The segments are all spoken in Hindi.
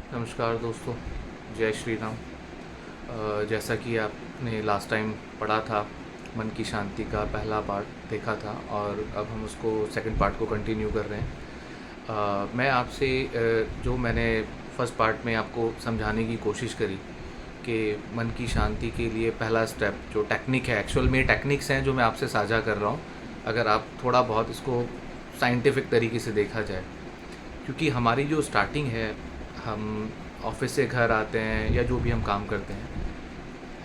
नमस्कार दोस्तों, जय श्री राम। जैसा कि आपने लास्ट टाइम पढ़ा था, मन की शांति का पहला पार्ट देखा था और अब हम उसको सेकंड पार्ट को कंटिन्यू कर रहे हैं। मैं आपसे जो मैंने फर्स्ट पार्ट में आपको समझाने की कोशिश करी कि मन की शांति के लिए पहला स्टेप जो टेक्निक है, एक्चुअल में टेक्निक्स हैं जो मैं आपसे साझा कर रहा हूँ। अगर आप थोड़ा बहुत इसको साइंटिफिक तरीके से देखा जाए, क्योंकि हमारी जो स्टार्टिंग है, हम ऑफिस से घर आते हैं या जो भी हम काम करते हैं,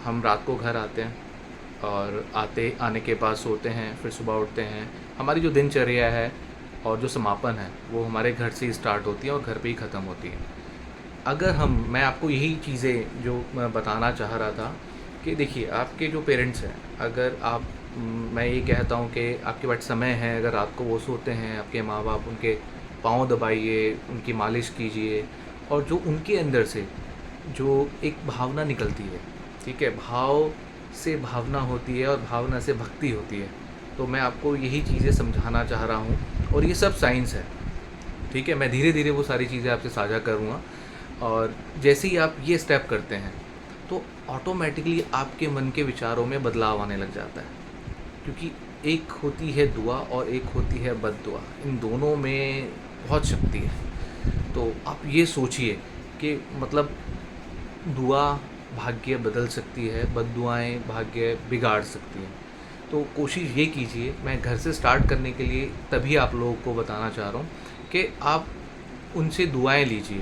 हम रात को घर आते हैं और आने के बाद सोते हैं, फिर सुबह उठते हैं। हमारी जो दिनचर्या है और जो समापन है वो हमारे घर से ही स्टार्ट होती है और घर पे ही ख़त्म होती है। अगर मैं आपको यही चीज़ें जो मैं बताना चाह रहा था कि देखिए, आपके जो पेरेंट्स हैं, अगर मैं ये कहता हूँ कि आपके पास समय है, अगर रात को वो सोते हैं, आपके माँ बाप उनके पाँव दबाइए, उनकी मालिश कीजिए और जो उनके अंदर से जो एक भावना निकलती है, ठीक है, भाव से भावना होती है और भावना से भक्ति होती है। तो मैं आपको यही चीज़ें समझाना चाह रहा हूँ और ये सब साइंस है, ठीक है। मैं धीरे धीरे वो सारी चीज़ें आपसे साझा करूँगा और जैसे ही आप ये स्टेप करते हैं तो ऑटोमेटिकली आपके मन के विचारों में बदलाव आने लग जाता है, क्योंकि एक होती है दुआ और एक होती है बद्दुआ। इन दोनों में बहुत शक्ति है। तो आप ये सोचिए कि मतलब दुआ भाग्य बदल सकती है, बद्दुआएँ भाग्य बिगाड़ सकती हैं। तो कोशिश ये कीजिए, मैं घर से स्टार्ट करने के लिए तभी आप लोगों को बताना चाह रहा हूँ कि आप उनसे दुआएं लीजिए,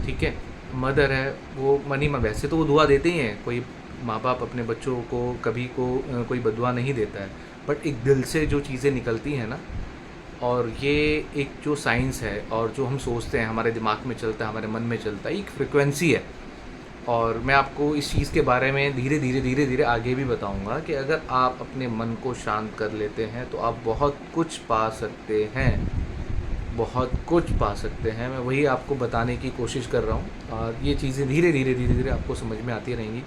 ठीक है। मदर है, वो मनी में वैसे तो वो दुआ देते ही हैं, कोई माँ बाप अपने बच्चों को कभी कोई बदुआ नहीं देता है, बट एक दिल से जो चीज़ें निकलती हैं ना, और ये एक जो साइंस है और जो हम सोचते हैं, हमारे दिमाग में चलता है, हमारे मन में चलता है, एक फ्रिक्वेंसी है। और मैं आपको इस चीज़ के बारे में धीरे धीरे आगे भी बताऊंगा कि अगर आप अपने मन को शांत कर लेते हैं तो आप बहुत कुछ पा सकते हैं, बहुत कुछ पा सकते हैं। मैं वही आपको बताने की कोशिश कर रहा हूँ और ये चीज़ें धीरे धीरे आपको समझ में आती रहेंगी।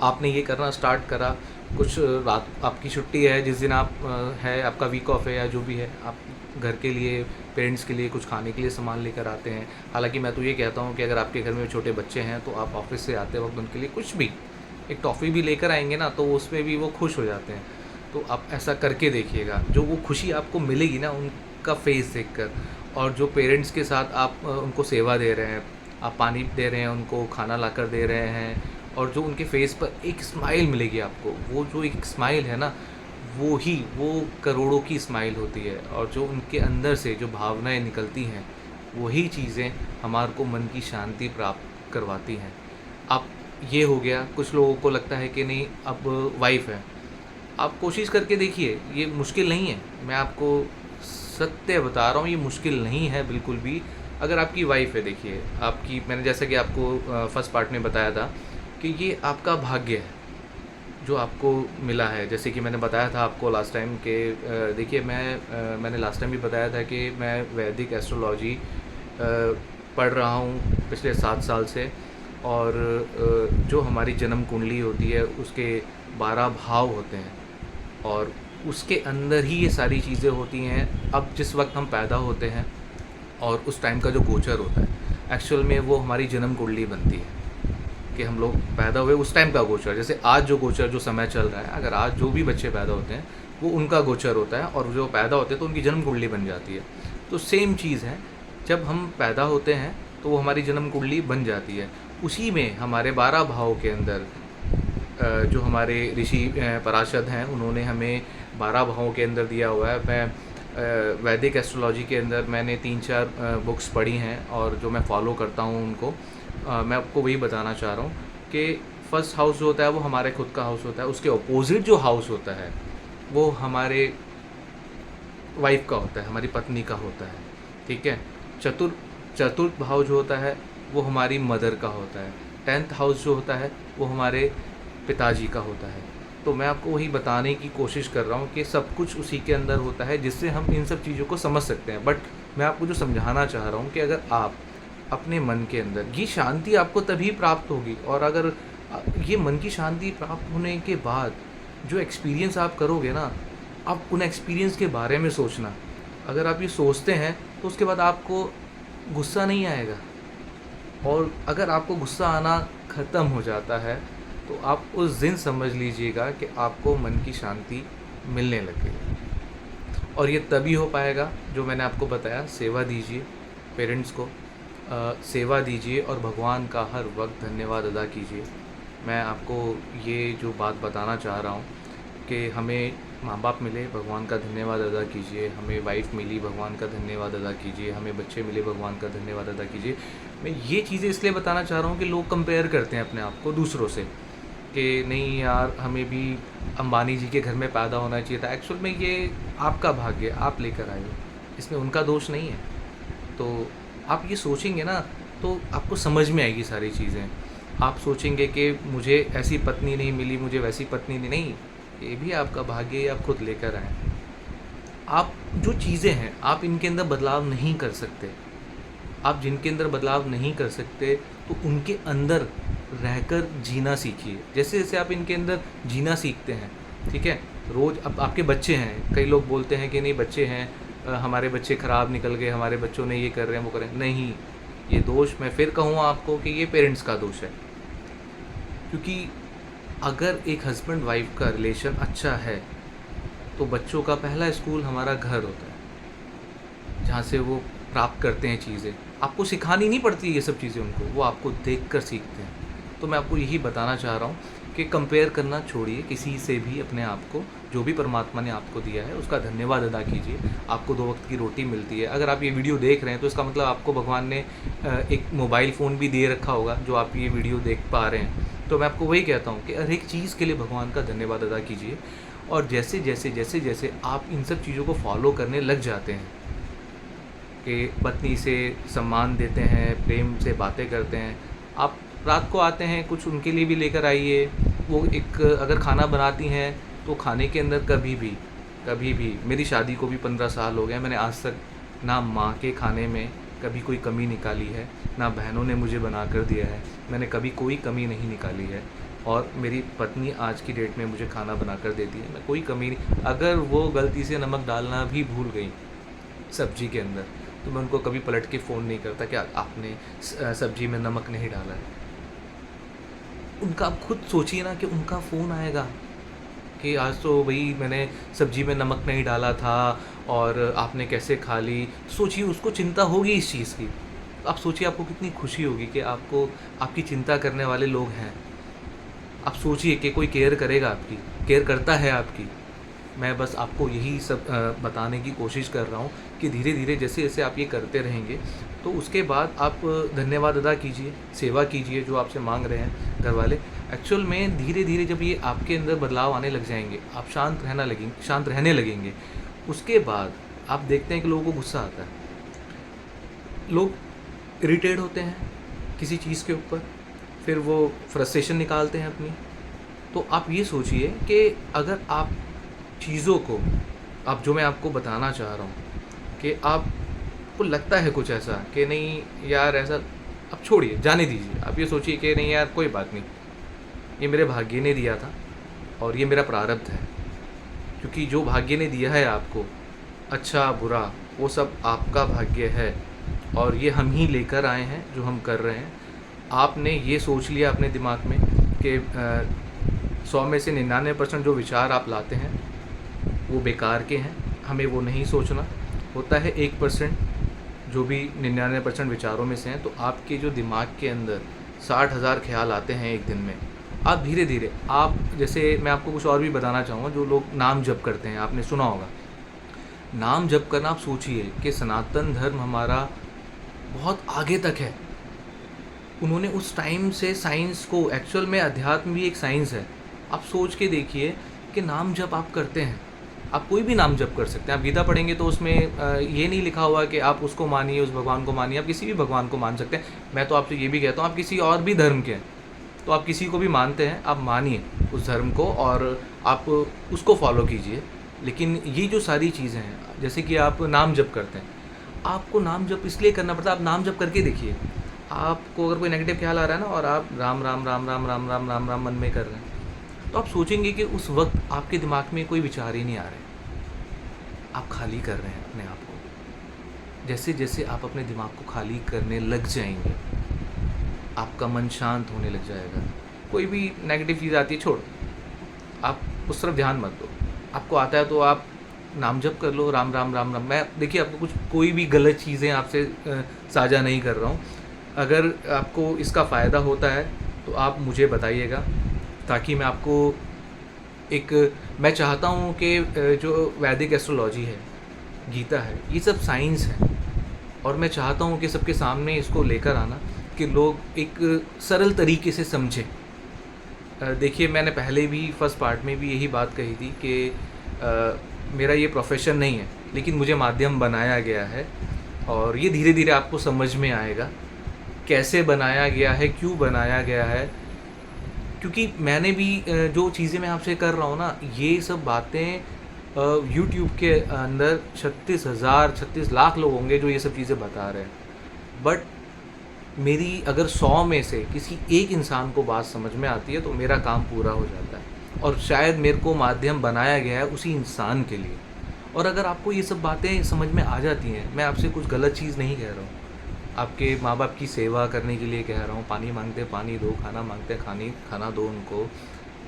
आपने ये करना स्टार्ट करा, कुछ रात आपकी छुट्टी है, जिस दिन आप है आपका वीक ऑफ है या जो भी है, आप घर के लिए, पेरेंट्स के लिए कुछ खाने के लिए सामान लेकर आते हैं। हालांकि मैं तो ये कहता हूँ कि अगर आपके घर में छोटे बच्चे हैं तो आप ऑफिस से आते वक्त उनके लिए कुछ भी, एक टॉफ़ी भी लेकर आएंगे ना, तो उसमें भी वो खुश हो जाते हैं। तो आप ऐसा करके देखिएगा, जो वो खुशी आपको मिलेगी ना उनका फेस देखकर, और जो पेरेंट्स के साथ आप उनको सेवा दे रहे हैं, आप पानी दे रहे हैं, उनको खाना लाकर दे रहे हैं, और जो उनके फेस पर एक स्माइल मिलेगी आपको, वो जो एक स्माइल है ना, वो करोड़ों की स्माइल होती है। और जो उनके अंदर से जो भावनाएं निकलती हैं, वही चीज़ें हमारे को मन की शांति प्राप्त करवाती हैं। अब ये हो गया। कुछ लोगों को लगता है कि नहीं, अब वाइफ़ है, आप कोशिश करके देखिए, ये मुश्किल नहीं है। मैं आपको सत्य बता रहा हूँ, ये मुश्किल नहीं है बिल्कुल भी। अगर आपकी वाइफ़ है, देखिए, आपकी, मैंने जैसा कि आपको फर्स्ट पार्ट में बताया था कि ये आपका भाग्य है जो आपको मिला है। जैसे कि मैंने बताया था आपको लास्ट टाइम कि देखिए, मैंने लास्ट टाइम भी बताया था कि मैं वैदिक एस्ट्रोलॉजी पढ़ रहा हूँ पिछले 7 साल से। और जो हमारी जन्म कुंडली होती है उसके 12 भाव होते हैं और उसके अंदर ही ये सारी चीज़ें होती हैं। अब जिस वक्त हम पैदा होते हैं और उस टाइम का जो गोचर होता है, एक्चुअल में वो हमारी जन्म कुंडली बनती है कि हम लोग पैदा हुए उस टाइम का गोचर। जैसे आज जो गोचर, जो समय चल रहा है, अगर आज जो भी बच्चे पैदा होते हैं वो उनका गोचर होता है, और जो पैदा होते हैं तो उनकी जन्म कुंडली बन जाती है। तो सेम चीज़ है, जब हम पैदा होते हैं तो वो हमारी जन्म कुंडली बन जाती है। उसी में हमारे 12 भाव के अंदर जो हमारे ऋषि पराशद हैं, उन्होंने हमें 12 भावों के अंदर दिया हुआ है। मैं वैदिक एस्ट्रोलॉजी के अंदर मैंने 3-4 बुक्स पढ़ी हैं और जो मैं फॉलो करता हूँ उनको, मैं आपको वही बताना चाह रहा हूँ कि फर्स्ट हाउस जो होता है वो हमारे खुद का हाउस होता है, उसके अपोजिट जो हाउस होता है वो हमारे वाइफ का होता है, हमारी पत्नी का होता है, ठीक है। चतुर्थ भाव जो होता है वो हमारी मदर का होता है। 10th हाउस जो होता है वो हमारे पिताजी का होता है। तो मैं आपको वही बताने की कोशिश कर रहा हूँ कि सब कुछ उसी के अंदर होता है, जिससे हम इन सब चीज़ों को समझ सकते हैं। बट मैं आपको जो समझाना चाह रहा हूँ कि अगर आप अपने मन के अंदर, ये शांति आपको तभी प्राप्त होगी, और अगर ये मन की शांति प्राप्त होने के बाद जो एक्सपीरियंस आप करोगे ना, आप उन एक्सपीरियंस के बारे में सोचना। अगर आप ये सोचते हैं तो उसके बाद आपको गुस्सा नहीं आएगा, और अगर आपको गुस्सा आना ख़त्म हो जाता है तो आप उस दिन समझ लीजिएगा कि आपको मन की शांति मिलने लग गई। और ये तभी हो पाएगा जो मैंने आपको बताया, सेवा दीजिए पेरेंट्स को, सेवा दीजिए और भगवान का हर वक्त धन्यवाद अदा कीजिए। मैं आपको ये जो बात बताना चाह रहा हूँ कि हमें माँ बाप मिले, भगवान का धन्यवाद अदा कीजिए, हमें वाइफ मिली, भगवान का धन्यवाद अदा कीजिए, हमें बच्चे मिले, भगवान का धन्यवाद अदा कीजिए। मैं ये चीज़ें इसलिए बताना चाह रहा हूँ कि लोग कंपेयर करते हैं अपने आप को दूसरों से कि नहीं यार हमें भी अंबानी जी के घर में पैदा होना चाहिए था। एक्चुअल में ये आपका भाग्य आप लेकर आए हो, इसमें उनका दोष नहीं है। तो आप ये सोचेंगे ना तो आपको समझ में आएगी सारी चीज़ें। आप सोचेंगे कि मुझे ऐसी पत्नी नहीं मिली, मुझे वैसी पत्नी नहीं, ये भी आपका भाग्य है, आप खुद लेकर आए। आप जो चीज़ें हैं आप इनके अंदर बदलाव नहीं कर सकते। आप जिनके अंदर बदलाव नहीं कर सकते तो उनके अंदर रहकर जीना सीखिए। जैसे जैसे आप इनके अंदर जीना सीखते हैं, ठीक है, रोज़ अब आपके बच्चे हैं, कई लोग बोलते हैं कि नहीं बच्चे हैं, हमारे बच्चे ख़राब निकल गए, हमारे बच्चों ने ये कर रहे हैं वो कर रहे हैं। नहीं, ये दोष मैं फिर कहूँ आपको कि ये पेरेंट्स का दोष है। क्योंकि अगर एक हस्बैंड वाइफ का रिलेशन अच्छा है तो बच्चों का पहला स्कूल हमारा घर होता है, जहाँ से वो प्राप्त करते हैं चीज़ें। आपको सिखानी नहीं पड़ती ये सब चीज़ें उनको, वो आपको देखकर सीखते हैं। तो मैं आपको यही बताना चाह रहा हूँ कि कंपेयर करना छोड़िए किसी से भी अपने आप को। जो भी परमात्मा ने आपको दिया है उसका धन्यवाद अदा कीजिए। आपको 2 वक्त की रोटी मिलती है। अगर आप ये वीडियो देख रहे हैं तो इसका मतलब आपको भगवान ने एक मोबाइल फ़ोन भी दे रखा होगा जो आप ये वीडियो देख पा रहे हैं। तो मैं आपको वही कहता हूँ कि हर एक चीज़ के लिए भगवान का धन्यवाद अदा कीजिए। और जैसे जैसे जैसे जैसे आप इन सब चीज़ों को फॉलो करने लग जाते हैं कि पत्नी से सम्मान देते हैं, प्रेम से बातें करते हैं, आप रात को आते हैं कुछ उनके लिए भी लेकर आइए। वो एक अगर खाना बनाती हैं तो खाने के अंदर कभी भी मेरी शादी को भी 15 साल हो गए, मैंने आज तक ना माँ के खाने में कभी कोई कमी निकाली है, ना बहनों ने मुझे बना कर दिया है, मैंने कभी कोई कमी नहीं निकाली है। और मेरी पत्नी आज की डेट में मुझे खाना बना कर देती है, मैं कोई कमी नहीं। अगर वो गलती से नमक डालना भी भूल गई सब्ज़ी के अंदर तो मैं उनको कभी पलट के फ़ोन नहीं करता कि आपने सब्ज़ी में नमक नहीं डाला है। उनका आप खुद सोचिए ना कि उनका फ़ोन आएगा कि आज तो भाई मैंने सब्ज़ी में नमक नहीं डाला था और आपने कैसे खा ली। सोचिए उसको चिंता होगी इस चीज़ की। आप सोचिए आपको कितनी खुशी होगी कि आपको आपकी चिंता करने वाले लोग हैं। आप सोचिए कि कोई केयर करेगा आपकी, केयर करता है आपकी। मैं बस आपको यही सब बताने की कोशिश कर रहा हूँ कि धीरे धीरे जैसे जैसे आप ये करते रहेंगे तो उसके बाद आप धन्यवाद अदा कीजिए, सेवा कीजिए जो आपसे मांग रहे हैं घर वाले। एक्चुअल में धीरे धीरे जब ये आपके अंदर बदलाव आने लग जाएंगे, आप शांत रहने लगेंगे, उसके बाद आप देखते हैं कि लोगों को गुस्सा आता है, लोग इरिटेट होते हैं किसी चीज़ के ऊपर, फिर वो फ्रस्ट्रेशन निकालते हैं अपनी। तो आप ये सोचिए कि अगर आप चीज़ों को, अब जो मैं आपको बताना चाह रहा हूँ कि आपको लगता है कुछ ऐसा कि नहीं यार ऐसा, अब छोड़िए, जाने दीजिए। आप ये सोचिए कि नहीं यार कोई बात नहीं, ये मेरे भाग्य ने दिया था और ये मेरा प्रारब्ध है। क्योंकि जो भाग्य ने दिया है आपको, अच्छा बुरा वो सब आपका भाग्य है और ये हम ही लेकर आए हैं जो हम कर रहे हैं। आपने ये सोच लिया अपने दिमाग में कि 100 में से 99% जो विचार आप लाते हैं वो बेकार के हैं, हमें वो नहीं सोचना। होता है 1% जो भी 99% विचारों में से हैं। तो आपके जो दिमाग के अंदर 60,000 ख्याल आते हैं एक दिन में, आप धीरे धीरे, आप जैसे मैं आपको कुछ और भी बताना चाहूँगा, जो लोग नाम जप करते हैं, आपने सुना होगा नाम जप करना। आप सोचिए कि सनातन धर्म हमारा बहुत आगे तक है। उन्होंने उस टाइम से साइंस को, एक्चुअल में अध्यात्म भी एक साइंस है। आप सोच के देखिए कि नाम जप आप करते हैं, आप कोई भी नाम जप कर सकते हैं। आप गीता पढ़ेंगे तो उसमें ये नहीं लिखा हुआ कि आप उसको मानिए, उस भगवान को मानिए, आप किसी भी भगवान को मान सकते हैं। मैं तो आपसे ये भी कहता हूँ आप किसी और भी धर्म के हैं तो आप किसी को भी मानते हैं, आप मानिए उस धर्म को और आप उसको फॉलो कीजिए। लेकिन ये जो सारी चीज़ें हैं, जैसे कि आप नाम जप करते हैं, आपको नाम जप इसलिए करना पड़ता है, आप नाम जप करके देखिए। आपको अगर कोई नेगेटिव ख्याल आ रहा है ना और आप राम राम राम राम राम राम राम राम मन में कर रहे हैं, तो आप सोचेंगे कि उस वक्त आपके दिमाग में कोई विचार ही नहीं आ रहे, आप खाली कर रहे हैं अपने आप को। जैसे जैसे आप अपने दिमाग को खाली करने लग जाएंगे, आपका मन शांत होने लग जाएगा। कोई भी नेगेटिव चीज़ आती है छोड़, आप उस तरफ ध्यान मत दो। आपको आता है तो आप नाम जप कर लो, राम राम राम राम। मैं देखिए आपको कुछ कोई भी गलत चीज़ें आपसे साझा नहीं कर रहा हूँ। अगर आपको इसका फ़ायदा होता है तो आप मुझे बताइएगा, ताकि मैं आपको एक मैं चाहता हूँ कि जो वैदिक एस्ट्रोलॉजी है, गीता है, ये सब साइंस है, और मैं चाहता हूँ कि सबके सामने इसको लेकर आना कि लोग एक सरल तरीके से समझें। देखिए मैंने पहले भी फर्स्ट पार्ट में भी यही बात कही थी कि मेरा ये प्रोफेशन नहीं है, लेकिन मुझे माध्यम बनाया गया है, और ये धीरे धीरे आपको समझ में आएगा कैसे बनाया गया है, क्यों बनाया गया है। क्योंकि मैंने भी जो चीज़ें मैं आपसे कर रहा हूँ ना, ये सब बातें यूट्यूब के अंदर 36 लाख लोग होंगे जो ये सब चीज़ें बता रहे हैं, बट मेरी अगर 100 में से किसी एक इंसान को बात समझ में आती है तो मेरा काम पूरा हो जाता है, और शायद मेरे को माध्यम बनाया गया है उसी इंसान के लिए। और अगर आपको ये सब बातें समझ में आ जाती हैं, मैं आपसे कुछ गलत चीज़ नहीं कह रहा हूँ, आपके माँ बाप की सेवा करने के लिए कह रहा हूँ। पानी मांगते पानी दो, खाना मांगते खाना दो उनको।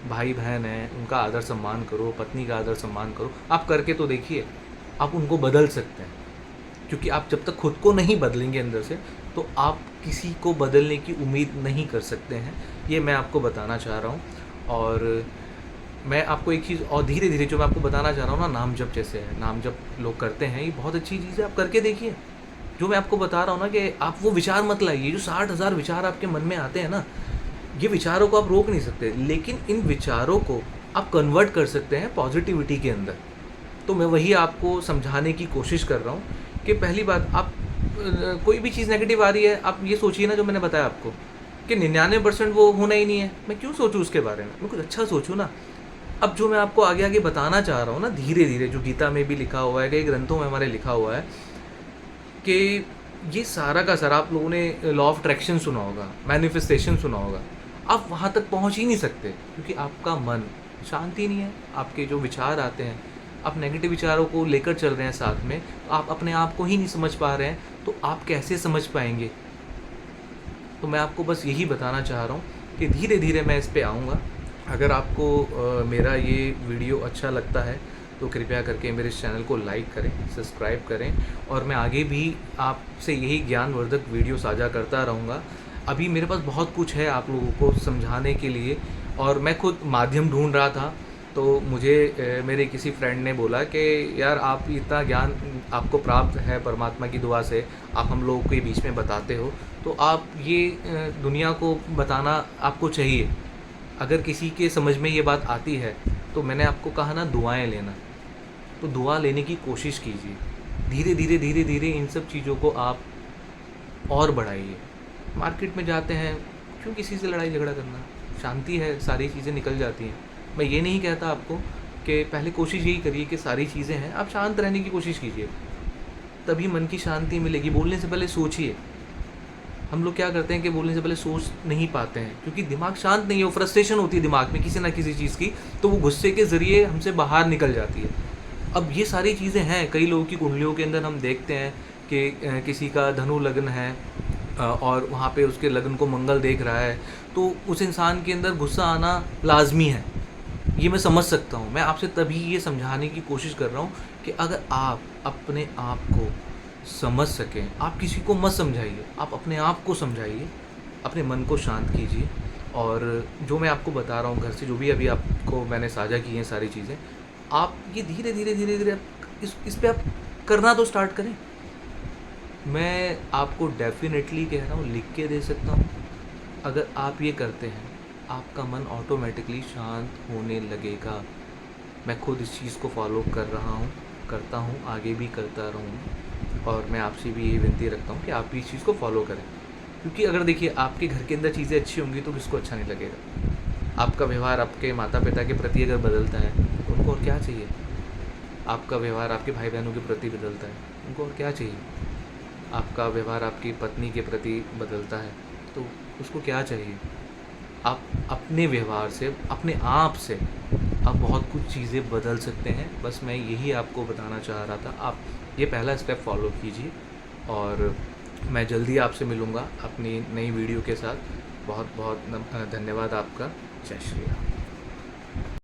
भाई बहन हैं, उनका आदर सम्मान करो, पत्नी का आदर सम्मान करो। आप करके तो देखिए, आप उनको बदल सकते हैं। क्योंकि आप जब तक खुद को नहीं बदलेंगे अंदर से, तो आप किसी को बदलने की उम्मीद नहीं कर सकते हैं। ये मैं आपको बताना चाह रहा हूँ। और मैं आपको एक चीज़ और धीरे धीरे जो मैं आपको बताना चाह रहा हूँ ना, नाम जप जैसे है, नाम जप लोग करते हैं, ये बहुत अच्छी चीज़ है, आप करके देखिए। जो मैं आपको बता रहा हूँ ना कि आप वो विचार मत लाइए, जो 60,000 विचार आपके मन में आते हैं ना, ये विचारों को आप रोक नहीं सकते, लेकिन इन विचारों को आप कन्वर्ट कर सकते हैं पॉजिटिविटी के अंदर। तो मैं वही आपको समझाने की कोशिश कर रहा हूँ कि पहली बात, आप कोई भी चीज़ नेगेटिव आ रही है, आप ये सोचिए ना, जो मैंने बताया आपको कि 99% वो होना ही नहीं है, मैं क्यों सोचूं उसके बारे में, मैं कुछ अच्छा सोचूं ना। अब जो मैं आपको आगे आगे बताना चाह रहा हूँ ना, धीरे धीरे, जो गीता में भी लिखा हुआ है, कई ग्रंथों में हमारे लिखा हुआ है कि ये सारा का सारा, आप लोगों ने लॉ ऑफ अट्रैक्शन सुना होगा, मैनिफेस्टेशन सुना होगा, आप वहाँ तक पहुँच ही नहीं सकते क्योंकि आपका मन शांति नहीं है। आपके जो विचार आते हैं, आप नेगेटिव विचारों को लेकर चल रहे हैं साथ में, तो आप अपने आप को ही नहीं समझ पा रहे हैं, तो आप कैसे समझ पाएंगे। तो मैं आपको बस यही बताना चाह रहा हूँ कि धीरे धीरे मैं इस पे आऊँगा। अगर आपको मेरा ये वीडियो अच्छा लगता है तो कृपया करके मेरे इस चैनल को लाइक करें, सब्सक्राइब करें, और मैं आगे भी आपसे यही ज्ञानवर्धक वीडियो साझा करता रहूँगा। अभी मेरे पास बहुत कुछ है आप लोगों को समझाने के लिए, और मैं खुद माध्यम ढूंढ रहा था, तो मुझे मेरे किसी फ्रेंड ने बोला कि यार, आप इतना ज्ञान आपको प्राप्त है परमात्मा की दुआ से, आप हम लोगों के बीच में बताते हो, तो आप ये दुनिया को बताना आपको चाहिए। अगर किसी के समझ में ये बात आती है, तो मैंने आपको कहा ना, दुआएं लेना, तो दुआ लेने की कोशिश कीजिए। धीरे धीरे धीरे धीरे इन सब चीज़ों को आप और बढ़ाइए। मार्केट में जाते हैं, क्यों किसी से लड़ाई झगड़ा करना, शांति है, सारी चीज़ें निकल जाती हैं। मैं ये नहीं कहता आपको कि पहले कोशिश यही करिए कि सारी चीज़ें हैं, आप शांत रहने की कोशिश कीजिए, तभी मन की शांति मिलेगी। बोलने से पहले सोचिए। हम लोग क्या करते हैं कि बोलने से पहले सोच नहीं पाते हैं, क्योंकि दिमाग शांत नहीं है, वो फ्रस्ट्रेशन होती है दिमाग में किसी ना किसी चीज़ की, तो वो गुस्से के ज़रिए हमसे बाहर निकल जाती है। अब ये सारी चीज़ें हैं, कई लोगों की कुंडलियों के अंदर हम देखते हैं कि किसी का धनु लग्न है और वहाँ पे उसके लग्न को मंगल देख रहा है, तो उस इंसान के अंदर गुस्सा आना लाजमी है। ये मैं समझ सकता हूँ। मैं आपसे तभी ये समझाने की कोशिश कर रहा हूँ कि अगर आप अपने आप को समझ सकें, आप किसी को मत समझाइए, आप अपने आप को समझाइए, अपने मन को शांत कीजिए। और जो मैं आपको बता रहा हूँ घर से, जो भी अभी आपको मैंने साझा की हैं सारी चीज़ें, आप ये धीरे धीरे धीरे धीरे इस पे आप करना तो स्टार्ट करें। मैं आपको डेफिनेटली कह रहा हूँ, लिख के दे सकता हूँ। अगर आप ये करते हैं, आपका मन ऑटोमेटिकली शांत होने लगेगा। मैं खुद इस चीज़ को फॉलो कर रहा हूँ, करता हूँ, आगे भी करता रहूँगा, और मैं आपसे भी यही विनती रखता हूँ कि आप भी इस चीज़ को फॉलो करें। क्योंकि अगर देखिए, आपके घर के अंदर चीज़ें अच्छी होंगी तो किसको अच्छा नहीं लगेगा। आपका व्यवहार आपके माता पिता के प्रति अगर बदलता है तो उनको और क्या चाहिए। आपका व्यवहार आपके भाई बहनों के प्रति बदलता है, उनको और क्या चाहिए। आपका व्यवहार आपकी पत्नी के प्रति बदलता है तो उसको क्या चाहिए। आप अपने व्यवहार से, अपने आप से आप बहुत कुछ चीज़ें बदल सकते हैं। बस मैं यही आपको बताना चाह रहा था। आप ये पहला स्टेप फॉलो कीजिए, और मैं जल्दी आपसे मिलूँगा अपनी नई वीडियो के साथ। बहुत बहुत धन्यवाद आपका। जय श्री राम।